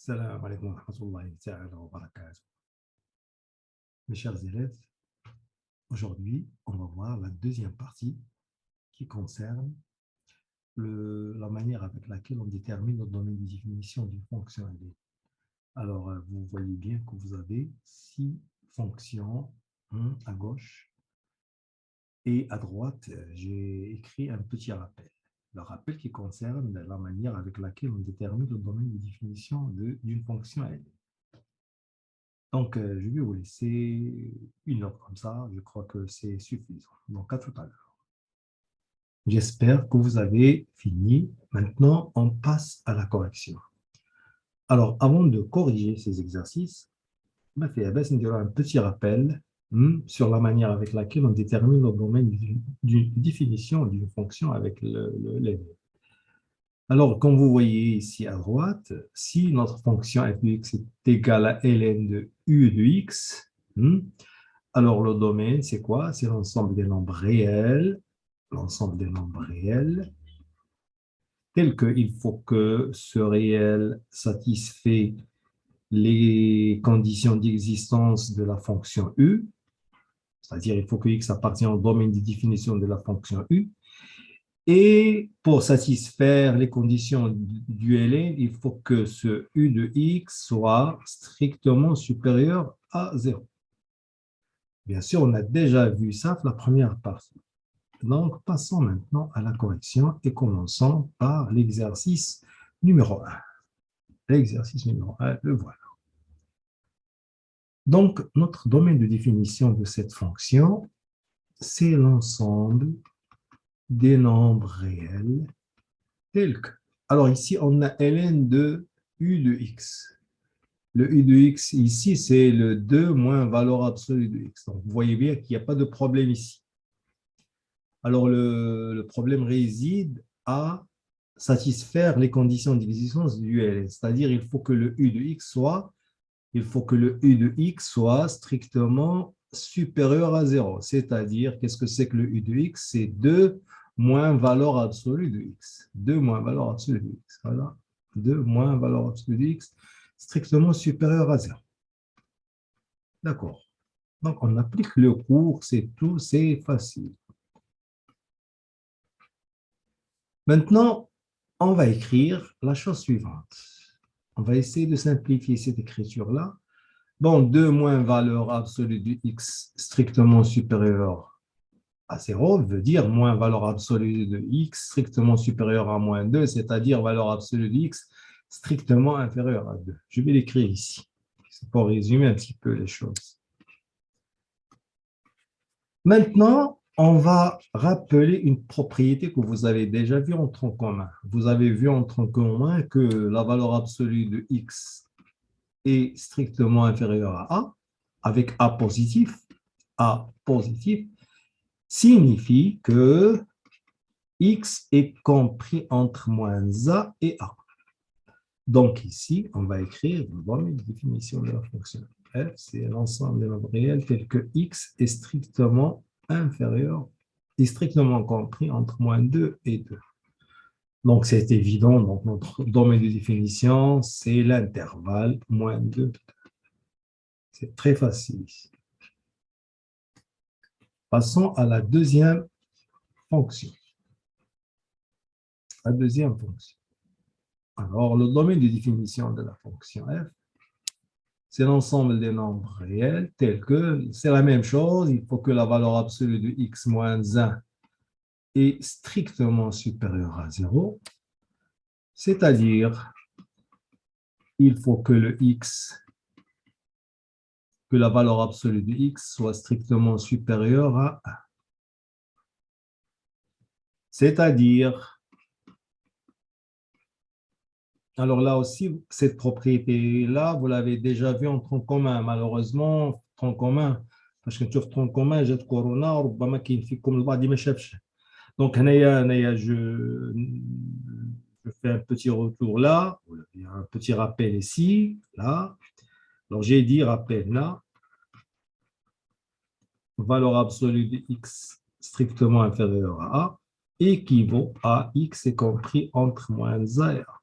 Salam alaikum wa rahmatullahi ta'ala wa barakatuh. Mes chers élèves, aujourd'hui, on va voir la deuxième partie qui concerne la manière avec laquelle on détermine le domaine de définition d'une fonction LN. Alors, vous voyez bien que vous avez 6 fonctions à gauche et à droite, j'ai écrit un petit rappel. Le rappel qui concerne la manière avec laquelle on détermine le domaine de définition d'une fonction LN. Donc, je vais vous laisser une heure comme ça. Je crois que c'est suffisant. Donc, à tout à l'heure. J'espère que vous avez fini. Maintenant, on passe à la correction. Alors, avant de corriger ces exercices, on va faire un petit rappel sur la manière avec laquelle on détermine le domaine d'une définition d'une fonction avec l'élève. Alors, comme vous voyez ici à droite, si notre fonction f de x est égale à ln de u de x, alors le domaine, c'est quoi? C'est l'ensemble des nombres réels, tel qu'il faut que ce réel satisfait les conditions d'existence de la fonction u, c'est-à-dire il faut que x appartienne au domaine de définition de la fonction u. Et pour satisfaire les conditions du ln, il faut que ce u de x soit strictement supérieur à 0. Bien sûr, on a déjà vu ça la première partie. Donc, passons maintenant à la correction et commençons par l'exercice numéro 1. L'exercice numéro 1, le voilà. Donc, notre domaine de définition de cette fonction, c'est l'ensemble des nombres réels tels que... Alors ici, on a ln de u de x. Le u de x ici, c'est le 2 moins valeur absolue de x. Donc, vous voyez bien qu'il n'y a pas de problème ici. Alors, le problème réside à satisfaire les conditions d'existence du ln. C'est-à-dire, il faut que le u de x soit strictement supérieur à 0. C'est-à-dire, qu'est-ce que c'est que le u de x? C'est 2 moins valeur absolue de x. 2 moins valeur absolue de x. Voilà. 2 moins valeur absolue de x strictement supérieur à 0. D'accord. Donc, on applique le cours, c'est tout, c'est facile. Maintenant, on va écrire la chose suivante. On va essayer de simplifier cette écriture-là. Bon, 2 moins valeur absolue de x strictement supérieure à 0 veut dire moins valeur absolue de x strictement supérieure à moins 2, c'est-à-dire valeur absolue de x strictement inférieure à 2. Je vais l'écrire ici. C'est pour résumer un petit peu les choses. Maintenant, on va rappeler une propriété que vous avez déjà vue en tronc commun. Vous avez vu en tronc commun que la valeur absolue de x est strictement inférieure à a, avec a positif signifie que x est compris entre moins a et a. Donc ici, on va écrire une définition de la fonction f, c'est l'ensemble des nombres réels tel que x est strictement inférieur, est strictement compris entre moins 2 et 2. Donc c'est évident, donc notre domaine de définition, c'est l'intervalle moins 2. C'est très facile ici. Passons à la deuxième fonction. La deuxième fonction. Alors, le domaine de définition de la fonction f, c'est l'ensemble des nombres réels tels que, c'est la même chose, il faut que la valeur absolue de x moins 1 est strictement supérieure à 0, c'est-à-dire, il faut que la valeur absolue de x soit strictement supérieure à 1. C'est-à-dire, alors là aussi, cette propriété-là, vous l'avez déjà vue en tronc commun. Malheureusement, tronc commun, parce que tu as tronc commun, j'ai corona, ربما كاين فيكم البعض ما شافش. Donc, je fais un petit retour là, un petit rappel ici, là. Alors, j'ai dit rappel là, valeur absolue de x strictement inférieure à a équivaut à x est compris entre moins a et a.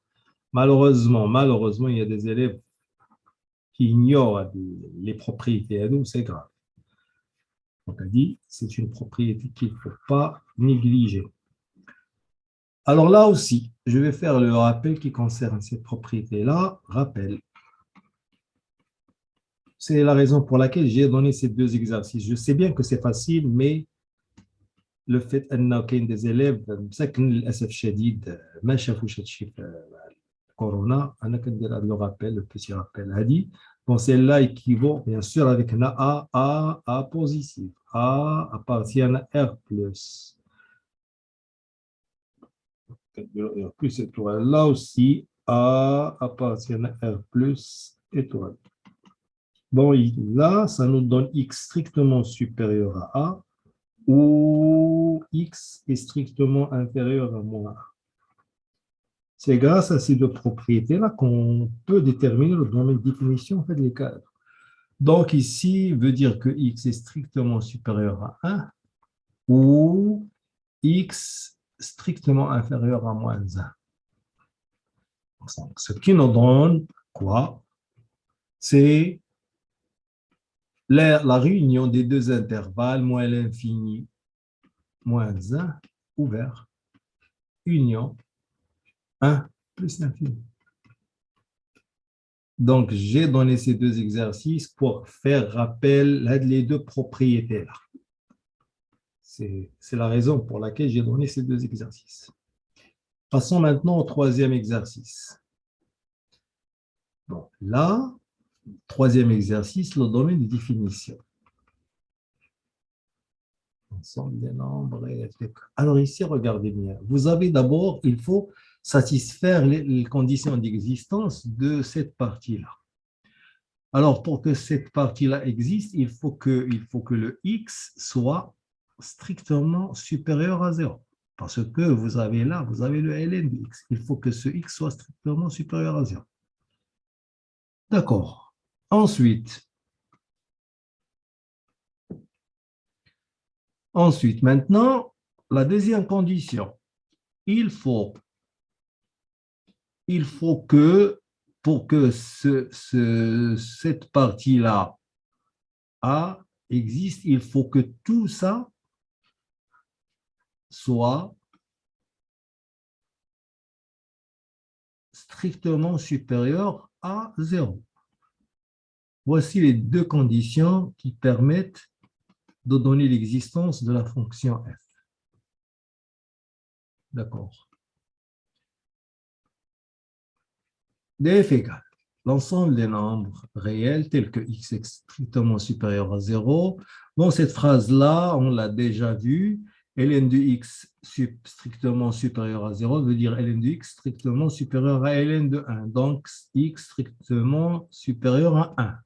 Malheureusement, il y a des élèves qui ignorent les propriétés à nous, c'est grave. Donc, on dit, c'est une propriété qu'il ne faut pas négliger. Alors là aussi, je vais faire le rappel qui concerne cette propriété-là. Rappel. C'est la raison pour laquelle j'ai donné ces deux exercices. Je sais bien que c'est facile, mais le fait qu'il y ait des élèves, مساكن للأسف الشديد ما شافوش هادشي في كورونا. أنا كندير هذا le rappel, le petit rappel هادي. Bon, celle-là équivaut bien sûr avec un A positif. A appartient à R plus. R plus étoile. Là aussi, A appartient à R plus étoile. Bon, là, ça nous donne X strictement supérieur à A ou X est strictement inférieur à moins 1. C'est grâce à ces deux propriétés-là qu'on peut déterminer le domaine de définition en fait, des cadres. Donc ici, veut dire que X est strictement supérieur à 1 ou X strictement inférieur à moins 1. Donc, ce qui nous donne quoi? C'est la réunion des deux intervalles, moins l'infini, moins 1, ouvert, union, 1 plus l'infini. Donc, j'ai donné ces deux exercices pour faire rappel à les deux propriétés-là. C'est la raison pour laquelle j'ai donné ces deux exercices. Passons maintenant au troisième exercice. Bon, là, troisième exercice, le domaine de définition. Ensemble des nombres. Alors ici, regardez bien. Vous avez d'abord, il faut satisfaire les conditions d'existence de cette partie-là. Alors, pour que cette partie-là existe, il faut que le x soit strictement supérieur à 0. Parce que vous avez là, vous avez le ln de x. Il faut que ce x soit strictement supérieur à 0. D'accord. Ensuite, maintenant, la deuxième condition. Il faut que, pour que cette partie-là A existe, il faut que tout ça soit strictement supérieur à 0. Voici les deux conditions qui permettent de donner l'existence de la fonction f. D'accord. df égale l'ensemble des nombres réels tels que x est strictement supérieur à 0. Bon, cette phrase-là, on l'a déjà vue. ln de x strictement supérieur à 0 veut dire ln de x strictement supérieur à ln de 1. Donc, x strictement supérieur à 1.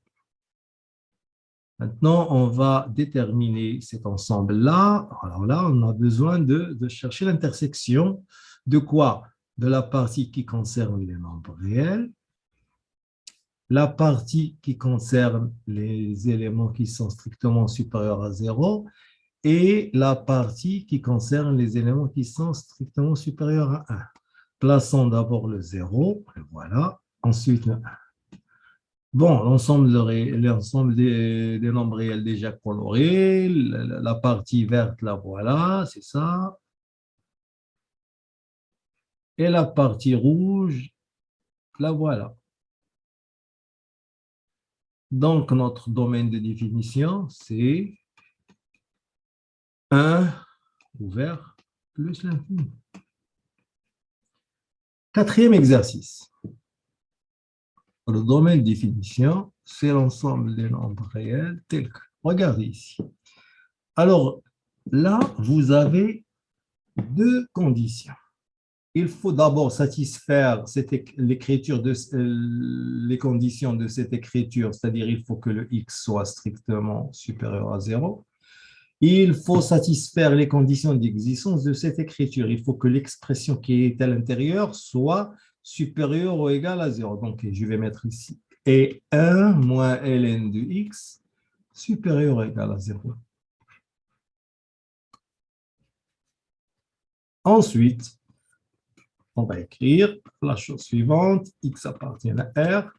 Maintenant, on va déterminer cet ensemble-là. Alors là, on a besoin de chercher l'intersection de quoi? De la partie qui concerne les nombres réels, la partie qui concerne les éléments qui sont strictement supérieurs à 0 et la partie qui concerne les éléments qui sont strictement supérieurs à 1. Plaçons d'abord le 0, voilà, ensuite le 1. Bon, l'ensemble des nombres réels déjà colorés, la partie verte, la voilà, c'est ça. Et la partie rouge, la voilà. Donc, notre domaine de définition, c'est 1 ouvert plus l'infini. Quatrième exercice. Le domaine de définition, c'est l'ensemble des nombres réels tels que. Regardez ici. Alors, là, vous avez deux conditions. Il faut d'abord satisfaire l'écriture les conditions de cette écriture, c'est-à-dire il faut que le x soit strictement supérieur à 0. Il faut satisfaire les conditions d'existence de cette écriture. Il faut que l'expression qui est à l'intérieur soit supérieure ou égale à 0. Donc, je vais mettre ici et 1 moins ln de x supérieur ou égal à 0. Ensuite, on va écrire la chose suivante, x appartient à R,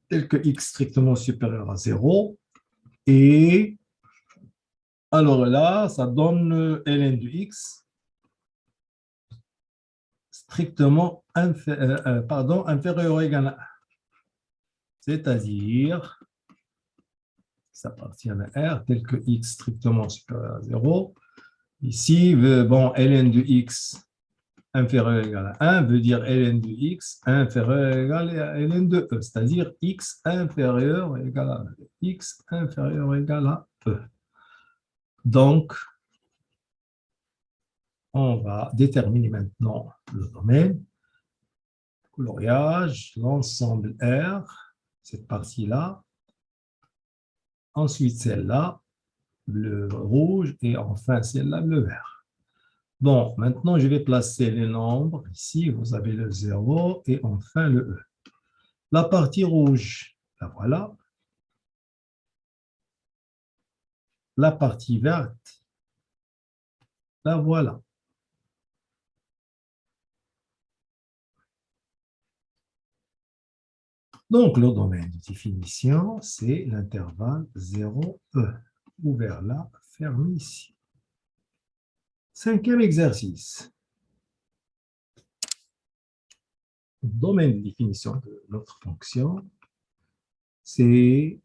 tel que x strictement supérieur à 0, et alors là, ça donne ln de x strictement inférieur ou égal à 1. C'est-à-dire, ça appartient à R, tel que x strictement supérieur à 0. Ici, bon, ln de x inférieur ou égal à 1 veut dire ln de x inférieur ou égal à ln de e, c'est-à-dire x inférieur ou égal à e. X inférieur ou égal à e. Donc, on va déterminer maintenant le domaine. Coloriage, l'ensemble R, cette partie-là. Ensuite, celle-là, le rouge, et enfin celle-là, le vert. Bon, maintenant, je vais placer les nombres. Ici, vous avez le 0 et enfin le E. La partie rouge, la voilà. La partie verte, la voilà. Donc, le domaine de définition, c'est l'intervalle 0E. Ouvert là, fermé ici. Cinquième exercice. Le domaine de définition de notre fonction, c'est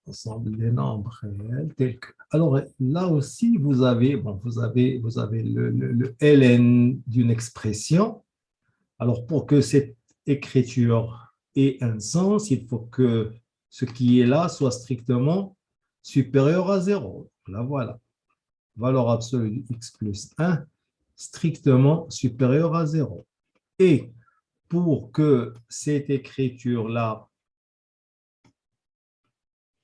l'ensemble des nombres réels tels que. Alors, là aussi, vous avez le ln d'une expression. Alors, pour que cette écriture ait un sens, il faut que ce qui est là soit strictement supérieur à 0. Là, voilà. Valeur absolue de x plus 1, strictement supérieure à 0. Et pour que cette écriture-là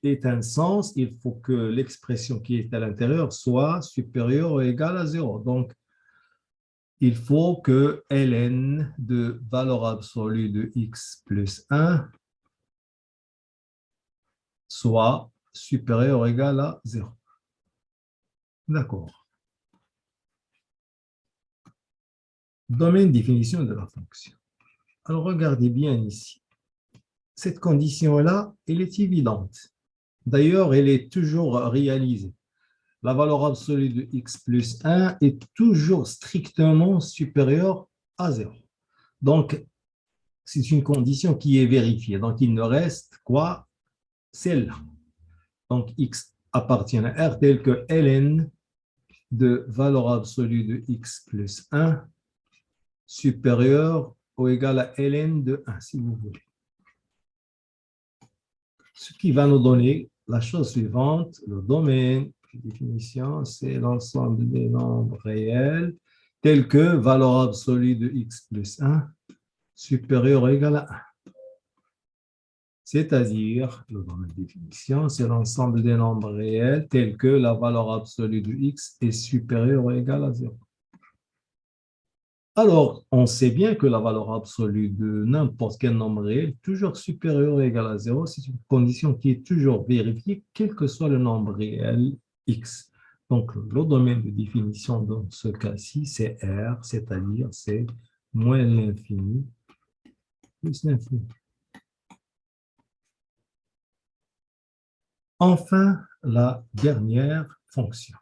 ait un sens, il faut que l'expression qui est à l'intérieur soit supérieure ou égale à 0. Donc, il faut que ln de valeur absolue de x plus 1 soit supérieur ou égal à 0. D'accord. Domaine définition de la fonction. Alors, regardez bien ici. Cette condition-là, elle est évidente. D'ailleurs, elle est toujours réalisée. La valeur absolue de x plus 1 est toujours strictement supérieure à 0. Donc, c'est une condition qui est vérifiée. Donc, il ne reste quoi? Celle-là. Donc, x appartient à R tel que ln de valeur absolue de x plus 1 supérieur ou égal à ln de 1, si vous voulez. Ce qui va nous donner la chose suivante, le domaine de définition, c'est l'ensemble des nombres réels tels que valeur absolue de x plus 1 supérieur ou égal à 1. C'est-à-dire, le domaine de définition, c'est l'ensemble des nombres réels tels que la valeur absolue de x est supérieure ou égale à 0. Alors, on sait bien que la valeur absolue de n'importe quel nombre réel est toujours supérieure ou égale à 0. C'est une condition qui est toujours vérifiée, quel que soit le nombre réel x. Donc, le domaine de définition dans ce cas-ci, c'est R, c'est-à-dire c'est moins l'infini plus l'infini. Enfin, la dernière fonction.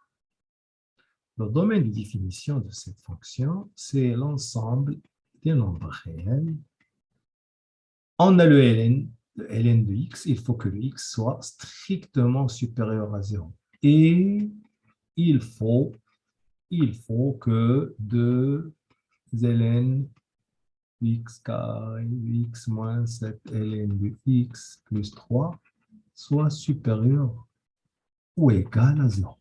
Le domaine de définition de cette fonction, c'est l'ensemble des nombres réels. On a le ln de x, il faut que le x soit strictement supérieur à 0. Et il faut que 2 ln x carré x moins 7 ln de x plus 3 soit supérieur ou égal à 0.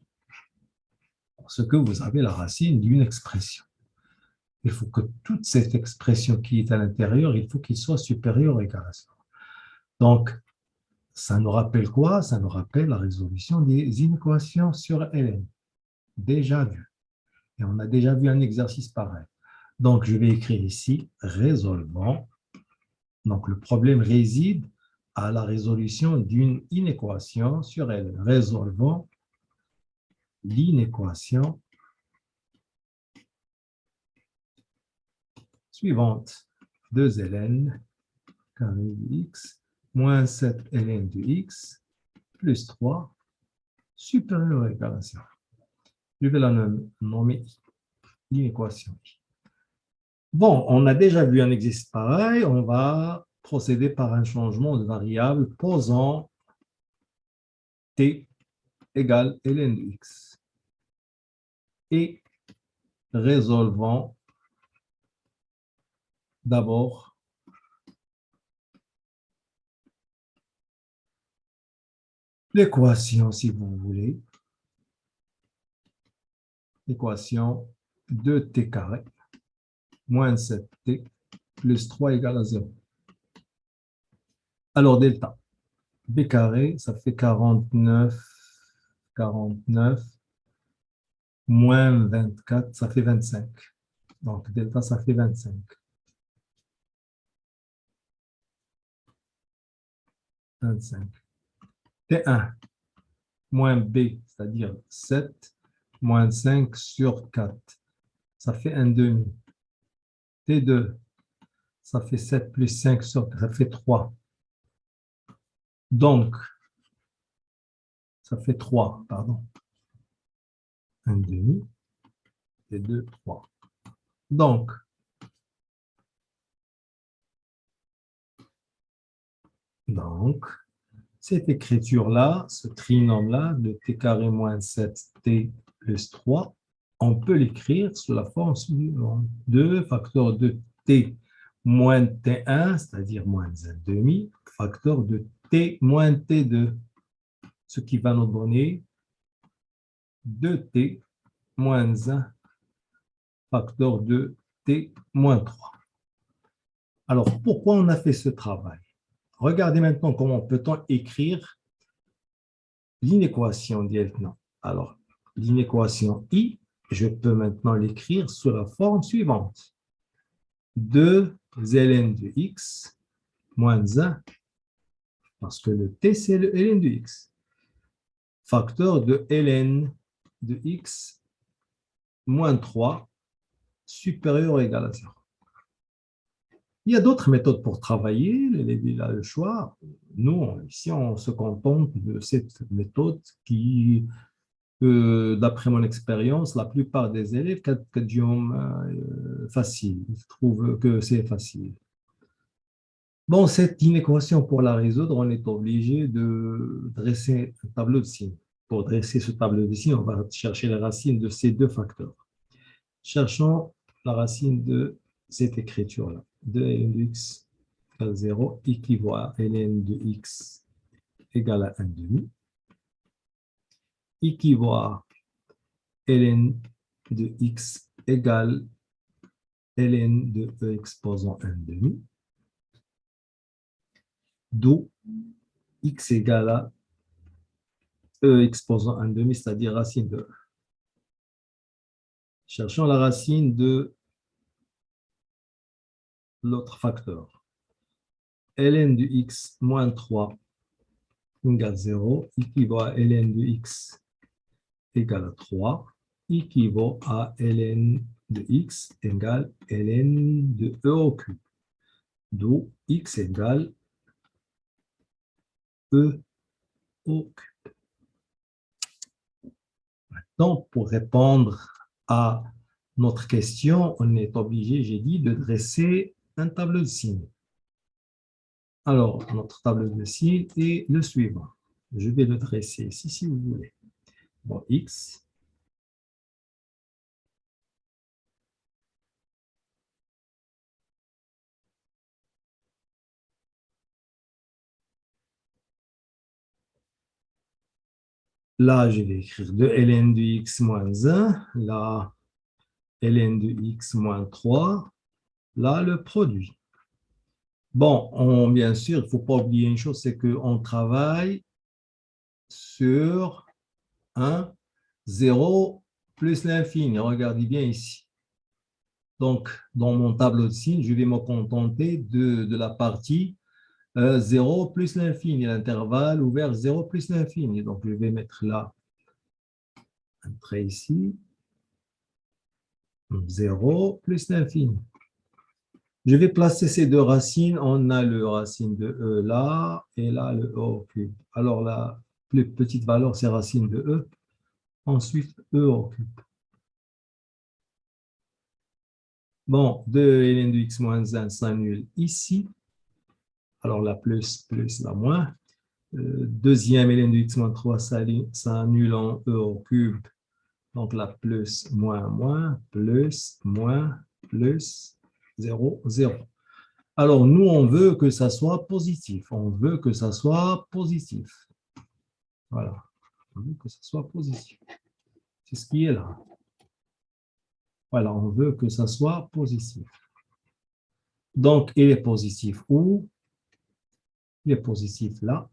Parce que vous avez la racine d'une expression. Il faut que toute cette expression qui est à l'intérieur, il faut qu'il soit supérieur ou égal à 0. Donc, ça nous rappelle quoi? Ça nous rappelle la résolution des inéquations sur ln. Déjà vu. Et on a déjà vu un exercice pareil. Donc, je vais écrire ici, résolvant. Donc, le problème réside à la résolution d'une inéquation sur ln. Résolvant l'inéquation suivante. 2 ln carré de x moins 7 ln de x plus 3 supérieur ou égal à 0. Je vais la nommer l'inéquation I. Bon, on a déjà vu un exercice pareil. On va procéder par un changement de variable posant t égale ln de x et résolvant d'abord l'équation, si vous voulez, l'équation 2t carré moins 7t plus 3 égale à 0. Alors, delta, b carré, ça fait 49 moins 24, ça fait 25. Donc, delta, ça fait 25. 25. T1 moins B, c'est-à-dire 7, moins 5 sur 4. Ça fait 1 demi. T2, ça fait 7 plus 5 sur 4, ça fait 3. Donc, ça fait 3, pardon. 1 demi, T2, 3. Donc, cette écriture-là, ce trinôme-là, de t carré moins 7t plus 3, on peut l'écrire sous la forme suivante. 2 facteur de t moins t1, c'est-à-dire moins 1 demi, facteur de t moins t2, ce qui va nous donner 2t moins 1 facteur de t moins 3. Alors, pourquoi on a fait ce travail? Regardez maintenant comment peut-on écrire l'inéquation maintenant. Alors, l'inéquation I, je peux maintenant l'écrire sous la forme suivante. 2 ln de x moins 1, parce que le t, c'est le ln de x, facteur de ln de x moins 3 supérieur ou égal à 0. Il y a d'autres méthodes pour travailler, il a le choix. Nous, ici, on se contente de cette méthode qui, d'après mon expérience, la plupart des élèves quadrillent facile. Ils trouvent que c'est facile. Bon, cette inéquation, pour la résoudre, on est obligé de dresser un tableau de signes. Pour dresser ce tableau de signes, on va chercher la racine de ces deux facteurs. Cherchons la racine de cette écriture-là. 2 ln de x égale 0 équivaut à ln de x égale à 1 demi. Équivaut à ln de x égale ln de e exposant 1 demi. D'où x égale à e exposant 1 demi, c'est-à-dire racine de e. Cherchons la racine de l'autre facteur. Ln de x moins 3 égale 0 équivaut à ln de x égale à 3 équivaut à ln de x égale ln de e au cube. D'où x égale e au cube. Maintenant, pour répondre à notre question, on est obligé, j'ai dit, de dresser un tableau de signes. Alors, notre tableau de signes est le suivant. Je vais le dresser ici, si vous voulez. Bon, x. Là, je vais écrire 2 ln de x moins 1. Là, ln de x moins 3. Là, le produit. Bon, bien sûr, il ne faut pas oublier une chose, c'est qu'on travaille sur un 0 plus l'infini. Regardez bien ici. Donc, dans mon tableau de signes, je vais me contenter de la partie 0 plus l'infini, l'intervalle ouvert 0 plus l'infini. Donc, je vais mettre là un trait ici. 0 plus l'infini. Je vais placer ces deux racines. On a le racine de E là et là le E au cube. Alors la plus petite valeur, c'est racine de E. Ensuite, E au cube. Bon, 2 ln de x moins 1 s'annule ici. Alors la plus la moins. Deuxième ln de x moins 3 s'annule en E au cube. Donc la plus, moins, plus, 0, 0. Alors, nous, on veut que ça soit positif. On veut que ça soit positif. Voilà. On veut que ça soit positif. C'est ce qui est là. Voilà, on veut que ça soit positif. Donc, il est positif où? Il est positif là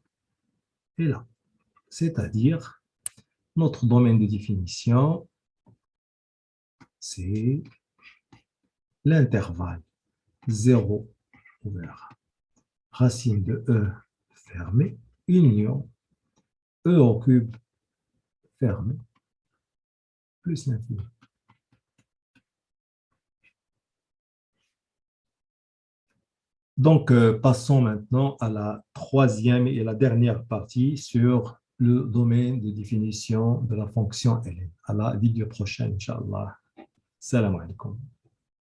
et là. C'est-à-dire, notre domaine de définition, c'est l'intervalle 0 ouvert. Racine de E fermée, union E au cube fermé, plus l'infini. Donc, passons maintenant à la troisième et la dernière partie sur le domaine de définition de la fonction ln. À la vidéo prochaine, Inch'Allah. Salam alaikum.